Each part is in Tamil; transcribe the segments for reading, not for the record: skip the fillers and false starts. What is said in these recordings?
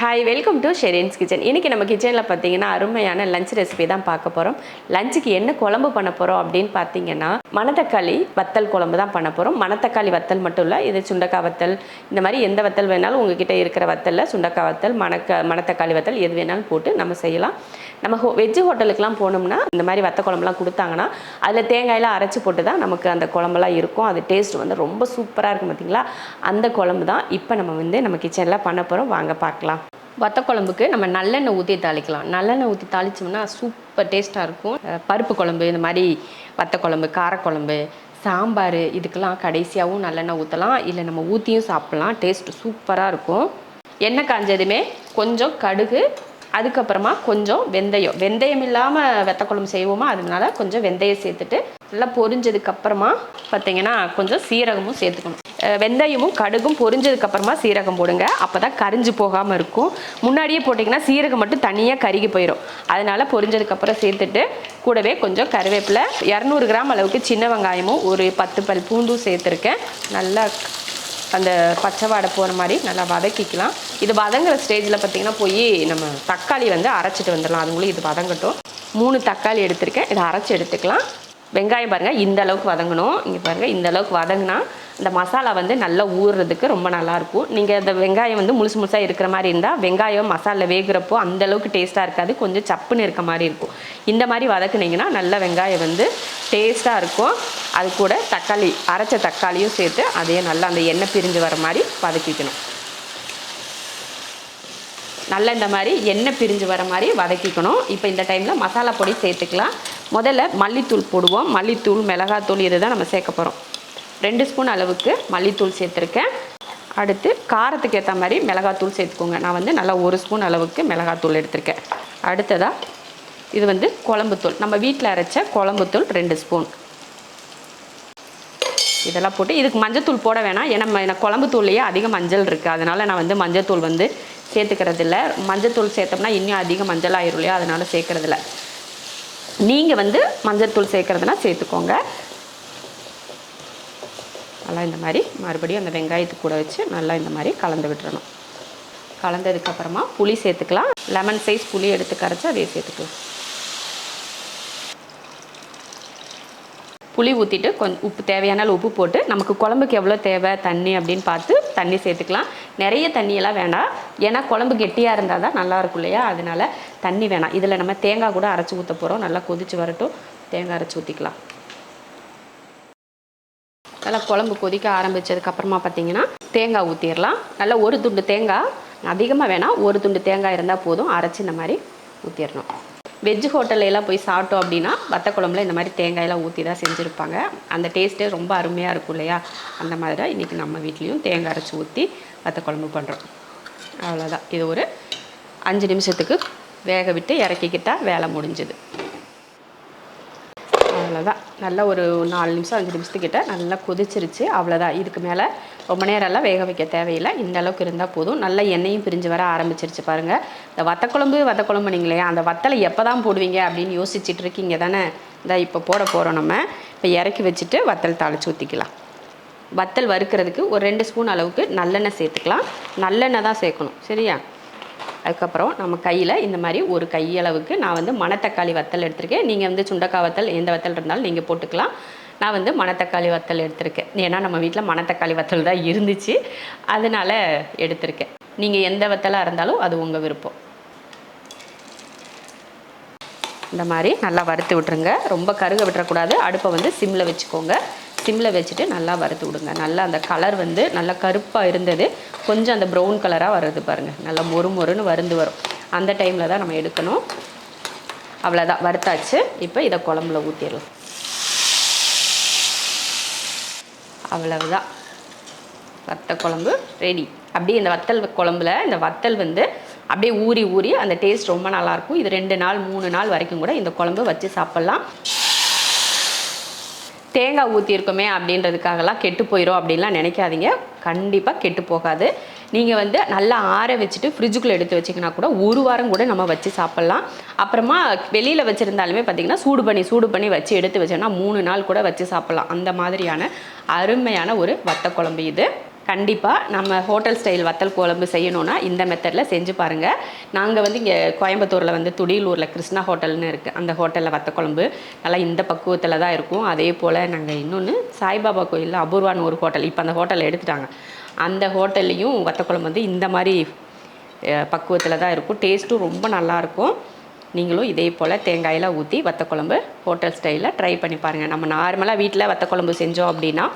Hi, welcome to Sherin's kitchen. இன்றைக்கி நம்ம கிச்சனில் பார்த்தீங்கன்னா அருமையான லஞ்ச் ரெசிபி தான் பார்க்க போகிறோம். லஞ்சுக்கு என்ன குழம்பு பண்ண போகிறோம் அப்படின்னு பார்த்தீங்கன்னா மணத்தக்காளி வத்தல் குழம்பு தான் பண்ண போகிறோம். மணத்தக்காளி வத்தல் மட்டும் இல்லை, இது சுண்டக்காய் வத்தல், இந்த மாதிரி எந்த வத்தல் வேணாலும் உங்ககிட்ட இருக்கிற வத்தலில் சுண்டக்காய் வத்தல், மணத்தக்காளி வத்தல் எது வேணாலும் போட்டு நம்ம செய்யலாம். நம்ம வெஜ்ஜு ஹோட்டலுக்கெலாம் போனோம்னா இந்த மாதிரி வத்த குழம்புலாம் கொடுத்தாங்கன்னா அதில் தேங்காயெல்லாம் அரைச்சி போட்டு தான் நமக்கு அந்த குழம்புலாம் இருக்கும். அது டேஸ்ட் வந்து ரொம்ப சூப்பராக இருக்கும் பார்த்திங்களா. அந்த குழம்பு தான் இப்போ நம்ம கிச்சனில் பண்ண போகிறோம். வாங்க பார்க்கலாம். வத்த குழம்புக்கு நம்ம நல்லெண்ணெய் ஊற்றி தாளிக்கலாம். நல்லெண்ணெய் ஊற்றி தாளித்தோம்னா சூப்பர் டேஸ்ட்டாக இருக்கும். பருப்பு குழம்பு, இந்த மாதிரி வத்த குழம்பு, காரக்குழம்பு, சாம்பார், இதுக்கெல்லாம் கடைசியாகவும் நல்லெண்ணெய் ஊற்றலாம். இல்லை நம்ம ஊற்றியும் சாப்பிட்லாம். டேஸ்ட்டு சூப்பராக இருக்கும். எண்ணெய் காஞ்சதுமே கொஞ்சம் கடுகு, அதுக்கப்புறமா கொஞ்சம் வெந்தயம் இல்லாமல் வத்த குழம்பு செய்வோமா, அதனால கொஞ்சம் வெந்தயம் சேர்த்துட்டு நல்லா பொரிஞ்சதுக்கப்புறமா பார்த்திங்கன்னா கொஞ்சம் சீரகமும் சேர்த்துக்கணும். வெந்தயமும் கடுகும் பொரிஞ்சதுக்கப்புறமா சீரகம் போடுங்க. அப்போ தான் கரிஞ்சு போகாமல் இருக்கும். முன்னாடியே போட்டிங்கன்னா சீரகம் மட்டும் தனியாக கருகி போயிடும். அதனால் பொரிஞ்சதுக்கப்புறம் சேர்த்துட்டு கூடவே கொஞ்சம் கருவேப்பிலை, 200 கிராம் அளவுக்கு சின்ன வெங்காயமும் ஒரு 10 பல் பூண்டும் சேர்த்துருக்கேன். நல்லா அந்த பச்சை வாடை போகிற மாதிரி நல்லா வதக்கிக்கலாம். இது வதங்குற ஸ்டேஜில் பார்த்திங்கன்னா போய் நம்ம தக்காளி அரைச்சிட்டு வந்துடலாம். அதுங்களும் இது வதங்கட்டும். 3 தக்காளி எடுத்திருக்கேன். இதை அரைச்சி எடுத்துக்கலாம். வெங்காயம் பாருங்கள், இந்த அளவுக்கு வதங்கணும். இங்கே பாருங்கள், இந்த அளவுக்கு வதங்கினா இந்த மசாலா நல்லா ஊறுறதுக்கு ரொம்ப நல்லாயிருக்கும். நீங்கள் இந்த வெங்காயம் முழுசு முழுசாக இருக்கிற மாதிரி இருந்தால் வெங்காயம் மசாலில் வேகிறப்போ அந்தளவுக்கு டேஸ்ட்டாக இருக்காது, கொஞ்சம் சப்புன்னு இருக்க மாதிரி இருக்கும். இந்த மாதிரி வதக்குனிங்கன்னா நல்ல வெங்காயம் டேஸ்ட்டாக இருக்கும். அது கூட தக்காளி, அரைச்ச தக்காளியும் சேர்த்து அதையே நல்லா அந்த எண்ணெய் பிரிஞ்சு வர மாதிரி வதக்கிக்கணும். நல்லா இந்த மாதிரி எண்ணெய் பிரிஞ்சு வர மாதிரி வதக்கிக்கணும். இப்போ இந்த டைமில் மசாலா பொடி சேர்த்துக்கலாம். முதல்ல மல்லித்தூள் போடுவோம். மல்லித்தூள், மிளகாத்தூள் இது தான் நம்ம சேர்க்க போகிறோம். 2 ஸ்பூன் அளவுக்கு மல்லித்தூள் சேர்த்துருக்கேன். அடுத்து காரத்துக்கு ஏற்ற மாதிரி மிளகாத்தூள் சேர்த்துக்கோங்க. நான் நல்லா 1 ஸ்பூன் அளவுக்கு மிளகாத்தூள் எடுத்திருக்கேன். அடுத்ததாக இது குழம்புத்தூள், நம்ம வீட்டில் அரைச்ச குழம்புத்தூள் 2 ஸ்பூன். இதெல்லாம் போட்டு இதுக்கு மஞ்சத்தூள் போட வேணாம். ஏன்னா குழம்புத்தூள்லேயே அதிக மஞ்சள் இருக்குது. அதனால் நான் மஞ்சத்தூள் சேர்த்துக்கிறது இல்லை. மஞ்சத்தூள் சேர்த்தோம்னா இன்னும் அதிக மஞ்சள் ஆயிரும் இல்லையா, அதனால் சேர்க்குறதில்ல. நீங்கள் மஞ்சத்தூள் சேர்க்குறதுனா சேர்த்துக்கோங்க. நல்லா இந்த மாதிரி மறுபடியும் அந்த வெங்காயத்துக்கு கூட வச்சு நல்லா இந்த மாதிரி கலந்து விட்டுறணும். கலந்ததுக்கப்புறமா புளி சேர்த்துக்கலாம். லெமன் சைஸ் புளி எடுத்து கரைச்சி அதையே சேர்த்துக்கலாம். புளி ஊற்றிட்டு கொஞ்சம் உப்பு, தேவையான உப்பு போட்டு நமக்கு குழம்புக்கு எவ்வளோ தேவை தண்ணி அப்படின்னு பார்த்து தண்ணி சேர்த்துக்கலாம். நிறைய தண்ணியெல்லாம் வேண்டாம், ஏன்னா குழம்பு கெட்டியாக இருந்தால் தான் நல்லாயிருக்கும் இல்லையா, அதனால் தண்ணி வேணாம். இதில் நம்ம தேங்காய் கூட அரைச்சி ஊற்ற போகிறோம். நல்லா கொதித்து வரட்டும். தேங்காய் அரைச்சி ஊற்றிக்கலாம். நல்லா குழம்பு கொதிக்க ஆரம்பித்ததுக்கப்புறமா பார்த்திங்கன்னா தேங்காய் ஊற்றிடலாம். நல்லா 1 துண்டு தேங்காய், அதிகமாக வேணாம், 1 துண்டு தேங்காய் இருந்தால் போதும். அரைச்சி இந்த மாதிரி ஊற்றிடணும். வெஜ் ஹோட்டல்லாம் போய் சாப்பிட்டோம் அப்படின்னா வத்த குழம்புல இந்த மாதிரி தேங்காயெல்லாம் ஊற்றி தான் செஞ்சுருப்பாங்க. அந்த டேஸ்ட்டே ரொம்ப அருமையாக இருக்கும் இல்லையா. அந்த மாதிரி தான் இன்றைக்கி நம்ம வீட்லேயும் தேங்காய் அரைச்சி ஊற்றி வத்த குழம்பு பண்ணுறோம். அவ்வளோதான். இது ஒரு 5 நிமிஷத்துக்கு வேக விட்டு இறக்கிக்கிட்டால் வேலை முடிஞ்சுது. அவ்வளோதான். நல்லா ஒரு 4 நிமிஷம் 5 நிமிஷத்துக்கிட்ட நல்லா கொதிச்சிருச்சு. அவ்வளோதான். இதுக்கு மேலே ரொம்ப நேரம்லாம் வேக வைக்க தேவையில்லை. இந்த அளவுக்கு இருந்தால் போதும். நல்லா எண்ணெயும் பிரிஞ்சு வர ஆரம்பிச்சிருச்சு பாருங்கள். இந்த வத்த குழம்பு நீங்களே அந்த வத்தலை எப்போ தான் போடுவீங்க அப்படின்னு யோசிச்சுட்டு இருக்கீங்க தானே. இந்த இப்போ போட போகிறோம். நம்ம இப்போ இறக்கி வச்சுட்டு வத்தல் தாளித்து ஊற்றிக்கலாம். வத்தல் வறுக்கிறதுக்கு ஒரு 2 ஸ்பூன் அளவுக்கு நல்லெண்ணெய் சேர்த்துக்கலாம். நல்லெண்ணெய் தான் சேர்க்கணும், சரியா. அதுக்கப்புறம் நம்ம கையில் இந்த மாதிரி ஒரு கையளவுக்கு நான் மணத்தக்காளி வத்தல் எடுத்திருக்கேன். நீங்கள் சுண்டக்காய் வத்தல் எந்த வத்தல் இருந்தாலும் நீங்கள் போட்டுக்கலாம். நான் மணத்தக்காளி வத்தல் எடுத்திருக்கேன். ஏன்னா நம்ம வீட்டில் மணத்தக்காளி வத்தல் தான் இருந்துச்சு, அதனால் எடுத்திருக்கேன். நீங்கள் எந்த வத்தலாக இருந்தாலும் அது உங்கள் விருப்பம். இந்த மாதிரி நல்லா வறுத்து விட்டுருங்க. ரொம்ப கருக விட்டுறக்கூடாது. அடுப்பை சிம்மில் வச்சுக்கோங்க. சிம்மில் வச்சுட்டு நல்லா வறுத்து விடுங்க. நல்லா அந்த கலர் நல்லா கருப்பாக இருந்தது கொஞ்சம் அந்த ப்ரௌன் கலராக வருது பாருங்கள். நல்லா மொறுன்னு வருந்து வரும். அந்த டைமில் தான் நம்ம எடுக்கணும். அவ்வளோதான், வறுத்தாச்சு. இப்போ இதை குழம்புல ஊற்றிடலாம். அவ்வளவுதான், வத்த குழம்பு ரெடி. அப்படியே இந்த வத்தல் குழம்புல இந்த வத்தல் அப்படியே ஊறி அந்த டேஸ்ட் ரொம்ப நல்லாயிருக்கும். இது 2 நாள் 3 நாள் வரைக்கும் கூட இந்த குழம்பு வச்சு சாப்பிட்லாம். தேங்காய் ஊற்றிருக்கோமே அப்படின்றதுக்காகலாம் கெட்டு போயிடும் அப்படின்லாம் நினைக்காதீங்க. கண்டிப்பாக கெட்டு போகாது. நீங்கள் நல்லா ஆற வச்சுட்டு ஃப்ரிட்ஜுக்குள்ளே எடுத்து வச்சிங்கன்னா கூட 1 வாரம் கூட நம்ம வச்சு சாப்பிட்லாம். அப்புறமா வெளியில் வச்சுருந்தாலுமே பார்த்திங்கன்னா சூடு பண்ணி வச்சு எடுத்து வச்சோன்னா 3 நாள் கூட வச்சு சாப்பிட்லாம். அந்த மாதிரியான அருமையான ஒரு வத்த குழம்பு இது. கண்டிப்பாக நம்ம ஹோட்டல் ஸ்டைல் வத்தல் குழம்பு செய்யணுன்னா இந்த மெத்தடில் செஞ்சு பாருங்கள். நாங்கள் வந்து இங்கே கோயம்புத்தூரில் வந்து துடியலூரில் கிருஷ்ணா ஹோட்டல்னு இருக்குது. அந்த ஹோட்டலில் வத்த குழம்பு நல்லா இந்த பக்குவத்தில் தான் இருக்கும். அதே போல் நாங்கள் இன்னொன்று சாய்பாபா கோயிலில் அபூர்வான்னு ஒரு ஹோட்டல், இப்போ அந்த ஹோட்டலை எடுத்துட்டாங்க. அந்த ஹோட்டல்லையும் வத்த குழம்பு வந்து இந்த மாதிரி பக்குவத்தில் தான் இருக்கும். டேஸ்ட்டும் ரொம்ப நல்லாயிருக்கும். நீங்களும் இதே போல் தேங்காயெல்லாம் ஊற்றி வத்த குழம்பு ஹோட்டல் ஸ்டைலில் ட்ரை பண்ணி பாருங்கள். நம்ம நார்மலாக வீட்டில் வத்த குழம்பு செஞ்சோம் அப்படின்னா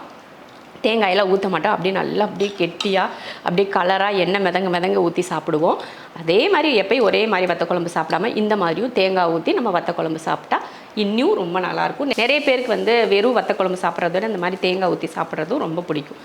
தேங்காயெல்லாம் ஊற்ற மாட்டோம். அப்படியே நல்லா அப்படியே கெட்டியாக அப்படியே கலராக எண்ணெய் மிதங்க ஊற்றி சாப்பிடுவோம். அதே மாதிரி எப்பயும் ஒரே மாதிரி வத்த குழம்பு சாப்பிடாம இந்த மாதிரியும் தேங்காய் ஊற்றி நம்ம வத்த குழம்பு சாப்பிட்டா இன்னும் ரொம்ப நல்லாயிருக்கும். நிறைய பேருக்கு வந்து வெறும் வத்த குழம்பு சாப்பிட்றத விட இந்த மாதிரி தேங்காய் ஊற்றி சாப்பிட்றதும் ரொம்ப பிடிக்கும்.